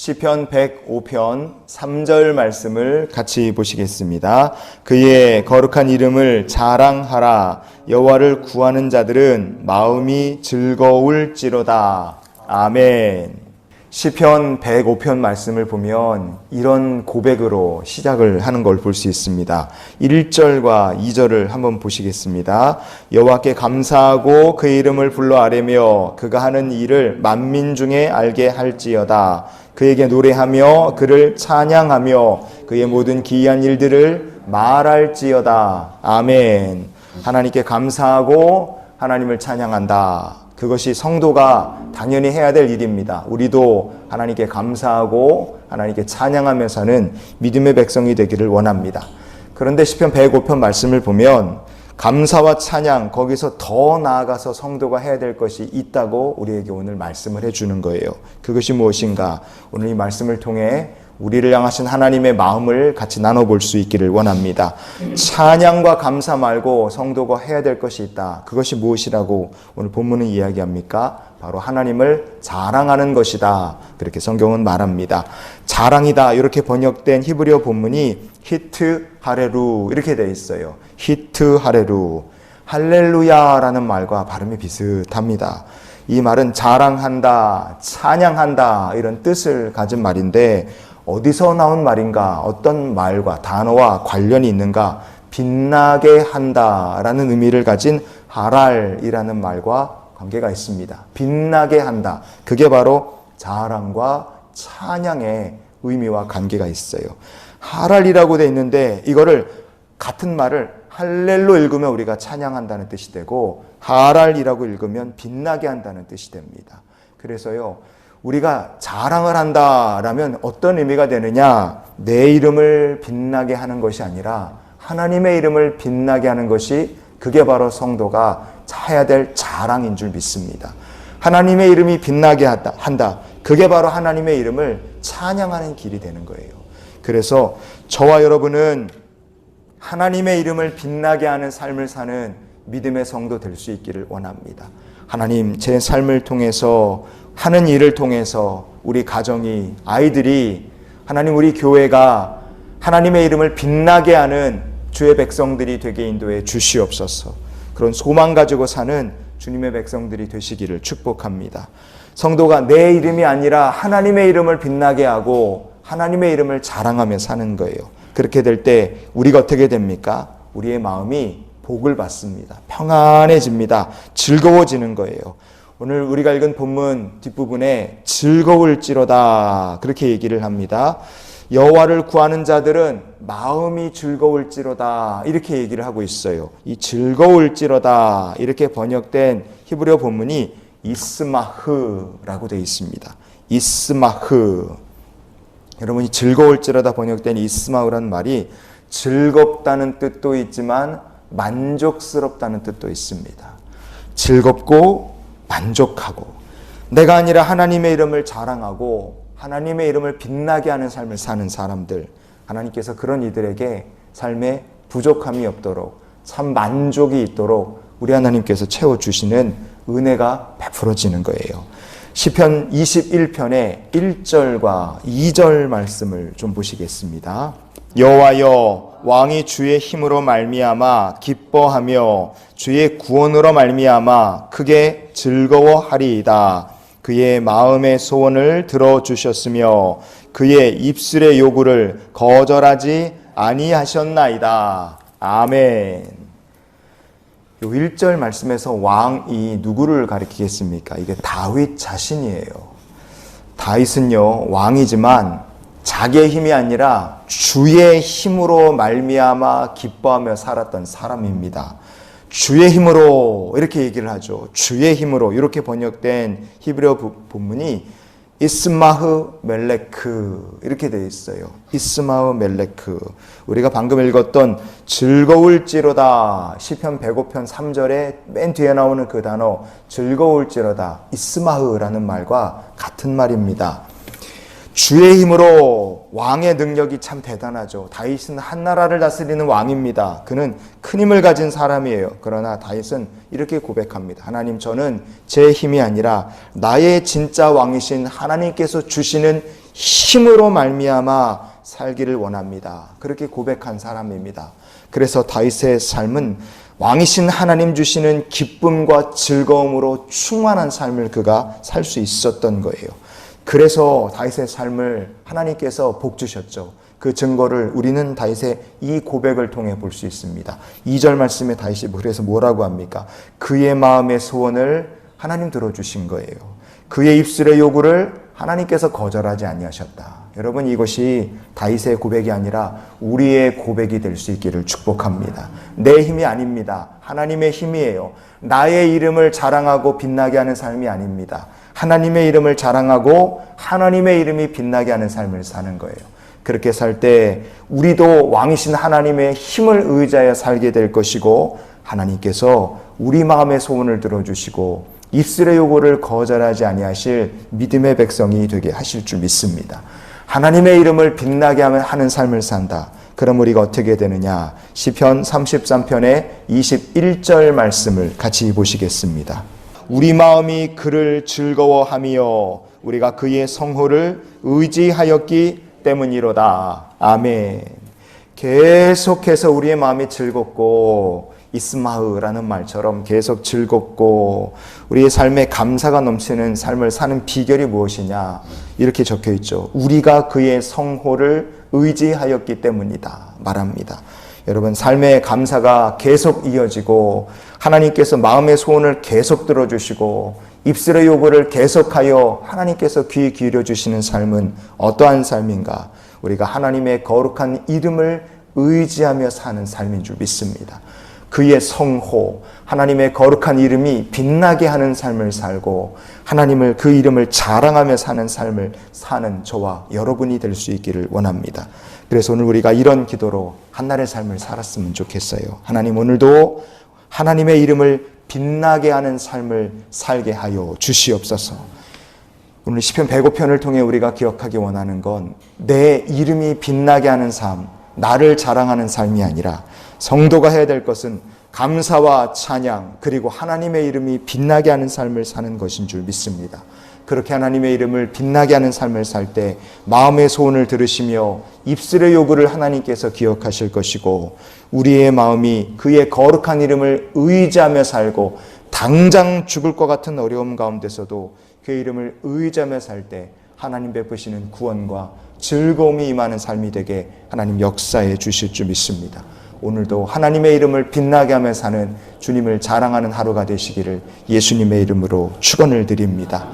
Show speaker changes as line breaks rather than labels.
시편 105편 3절 말씀을 같이 보시겠습니다. 그의 거룩한 이름을 자랑하라. 여호와를 구하는 자들은 마음이 즐거울지로다. 아멘. 시편 105편 말씀을 보면 이런 고백으로 시작을 하는 걸 볼 수 있습니다. 1절과 2절을 한번 보시겠습니다. 여호와께 감사하고 그의 이름을 불러 아뢰며 그가 하는 일을 만민 중에 알게 할지어다. 그에게 노래하며 그를 찬양하며 그의 모든 기이한 일들을 말할지어다. 아멘. 하나님께 감사하고 하나님을 찬양한다. 그것이 성도가 당연히 해야 될 일입니다. 우리도 하나님께 감사하고 하나님께 찬양하며 사는 믿음의 백성이 되기를 원합니다. 그런데 시편 105편 말씀을 보면 감사와 찬양, 거기서 더 나아가서 성도가 해야 될 것이 있다고 우리에게 오늘 말씀을 해주는 거예요. 그것이 무엇인가? 오늘 이 말씀을 통해 우리를 향하신 하나님의 마음을 같이 나눠볼 수 있기를 원합니다. 찬양과 감사 말고 성도가 해야 될 것이 있다. 그것이 무엇이라고 오늘 본문은 이야기합니까? 바로 하나님을 자랑하는 것이다. 그렇게 성경은 말합니다. 자랑이다. 이렇게 번역된 히브리어 본문이 히트 하레루 이렇게 되어 있어요. 히트 하레루. 할렐루야라는 말과 발음이 비슷합니다. 이 말은 자랑한다, 찬양한다 이런 뜻을 가진 말인데 어디서 나온 말인가, 어떤 말과 단어와 관련이 있는가, 빛나게 한다라는 의미를 가진 하랄이라는 말과 관계가 있습니다. 빛나게 한다. 그게 바로 자랑과 찬양의 의미와 관계가 있어요. 하랄이라고 되어 있는데 이거를 같은 말을 할렐로 읽으면 우리가 찬양한다는 뜻이 되고 하랄이라고 읽으면 빛나게 한다는 뜻이 됩니다. 그래서요. 우리가 자랑을 한다라면 어떤 의미가 되느냐? 내 이름을 빛나게 하는 것이 아니라 하나님의 이름을 빛나게 하는 것이 그게 바로 성도가 해야 될 자랑인 줄 믿습니다. 하나님의 이름이 빛나게 한다. 그게 바로 하나님의 이름을 찬양하는 길이 되는 거예요. 그래서 저와 여러분은 하나님의 이름을 빛나게 하는 삶을 사는 믿음의 성도 될 수 있기를 원합니다. 하나님, 제 삶을 통해서 하는 일을 통해서 우리 가정이, 아이들이, 하나님 우리 교회가 하나님의 이름을 빛나게 하는 주의 백성들이 되게 인도해 주시옵소서. 그런 소망 가지고 사는 주님의 백성들이 되시기를 축복합니다. 성도가 내 이름이 아니라 하나님의 이름을 빛나게 하고 하나님의 이름을 자랑하며 사는 거예요. 그렇게 될 때 우리가 어떻게 됩니까? 우리의 마음이 복을 받습니다. 평안해집니다. 즐거워지는 거예요. 오늘 우리가 읽은 본문 뒷부분에 즐거울지로다 그렇게 얘기를 합니다. 여호와를 구하는 자들은 마음이 즐거울지로다 이렇게 얘기를 하고 있어요. 이 즐거울지로다 이렇게 번역된 히브리어 본문이 이스마흐라고 되어 있습니다. 이스마흐. 여러분이 즐거울지로다 번역된 이스마흐라는 말이 즐겁다는 뜻도 있지만 만족스럽다는 뜻도 있습니다. 즐겁고 만족하고 내가 아니라 하나님의 이름을 자랑하고 하나님의 이름을 빛나게 하는 삶을 사는 사람들, 하나님께서 그런 이들에게 삶에 부족함이 없도록 참 만족이 있도록 우리 하나님께서 채워주시는 은혜가 베풀어지는 거예요. 시편 21편의 1절과 2절 말씀을 좀 보시겠습니다. 여호와여, 왕이 주의 힘으로 말미암아 기뻐하며 주의 구원으로 말미암아 크게 즐거워하리이다. 그의 마음의 소원을 들어주셨으며 그의 입술의 요구를 거절하지 아니하셨나이다. 아멘. 요 1절 말씀에서 왕이 누구를 가리키겠습니까? 이게 다윗 자신이에요. 다윗은요, 왕이지만 자기의 힘이 아니라 주의 힘으로 말미암아 기뻐하며 살았던 사람입니다. 주의 힘으로 이렇게 얘기를 하죠. 주의 힘으로 이렇게 번역된 히브리어 본문이 이스마흐 멜레크 이렇게 되어 있어요. 이스마흐 멜레크. 우리가 방금 읽었던 즐거울지로다 시편 105편 3절에 맨 뒤에 나오는 그 단어 즐거울지로다 이스마흐라는 말과 같은 말입니다. 주의 힘으로 왕의 능력이 참 대단하죠. 다윗은 한 나라를 다스리는 왕입니다. 그는 큰 힘을 가진 사람이에요. 그러나 다윗은 이렇게 고백합니다. 하나님, 저는 제 힘이 아니라 나의 진짜 왕이신 하나님께서 주시는 힘으로 말미암아 살기를 원합니다. 그렇게 고백한 사람입니다. 그래서 다윗의 삶은 왕이신 하나님 주시는 기쁨과 즐거움으로 충만한 삶을 그가 살 수 있었던 거예요. 그래서 다윗의 삶을 하나님께서 복 주셨죠. 그 증거를 우리는 다윗의 이 고백을 통해 볼 수 있습니다. 2절 말씀에 다윗이 그래서 뭐라고 합니까? 그의 마음의 소원을 하나님 들어주신 거예요. 그의 입술의 요구를 하나님께서 거절하지 아니하셨다. 여러분, 이것이 다윗의 고백이 아니라 우리의 고백이 될 수 있기를 축복합니다. 내 힘이 아닙니다. 하나님의 힘이에요. 나의 이름을 자랑하고 빛나게 하는 삶이 아닙니다. 하나님의 이름을 자랑하고 하나님의 이름이 빛나게 하는 삶을 사는 거예요. 그렇게 살 때 우리도 왕이신 하나님의 힘을 의지하여 살게 될 것이고, 하나님께서 우리 마음의 소원을 들어주시고 입술의 요구를 거절하지 아니하실 믿음의 백성이 되게 하실 줄 믿습니다. 하나님의 이름을 빛나게 하는 삶을 산다. 그럼 우리가 어떻게 되느냐? 시편 33편의 21절 말씀을 같이 보시겠습니다. 우리 마음이 그를 즐거워하며 우리가 그의 성호를 의지하였기 때문이로다. 아멘. 계속해서 우리의 마음이 즐겁고 이스마흐라는 말처럼 계속 즐겁고 우리의 삶에 감사가 넘치는 삶을 사는 비결이 무엇이냐? 이렇게 적혀 있죠. 우리가 그의 성호를 의지하였기 때문이다 말합니다. 여러분, 삶의 감사가 계속 이어지고 하나님께서 마음의 소원을 계속 들어주시고 입술의 요구를 계속하여 하나님께서 귀 기울여 주시는 삶은 어떠한 삶인가? 우리가 하나님의 거룩한 이름을 의지하며 사는 삶인 줄 믿습니다. 그의 성호, 하나님의 거룩한 이름이 빛나게 하는 삶을 살고 하나님을, 그 이름을 자랑하며 사는 삶을 사는 저와 여러분이 될 수 있기를 원합니다. 그래서 오늘 우리가 이런 기도로 한날의 삶을 살았으면 좋겠어요. 하나님, 오늘도 하나님의 이름을 빛나게 하는 삶을 살게 하여 주시옵소서. 오늘 시편 105편을 통해 우리가 기억하기 원하는 건 내 이름이 빛나게 하는 삶, 나를 자랑하는 삶이 아니라 성도가 해야 될 것은 감사와 찬양, 그리고 하나님의 이름이 빛나게 하는 삶을 사는 것인 줄 믿습니다. 그렇게 하나님의 이름을 빛나게 하는 삶을 살 때 마음의 소원을 들으시며 입술의 요구를 하나님께서 기억하실 것이고, 우리의 마음이 그의 거룩한 이름을 의지하며 살고 당장 죽을 것 같은 어려움 가운데서도 그의 이름을 의지하며 살 때 하나님 베푸시는 구원과 즐거움이 임하는 삶이 되게 하나님 역사해 주실 줄 믿습니다. 오늘도 하나님의 이름을 빛나게 하며 사는 주님을 자랑하는 하루가 되시기를 예수님의 이름으로 축원을 드립니다.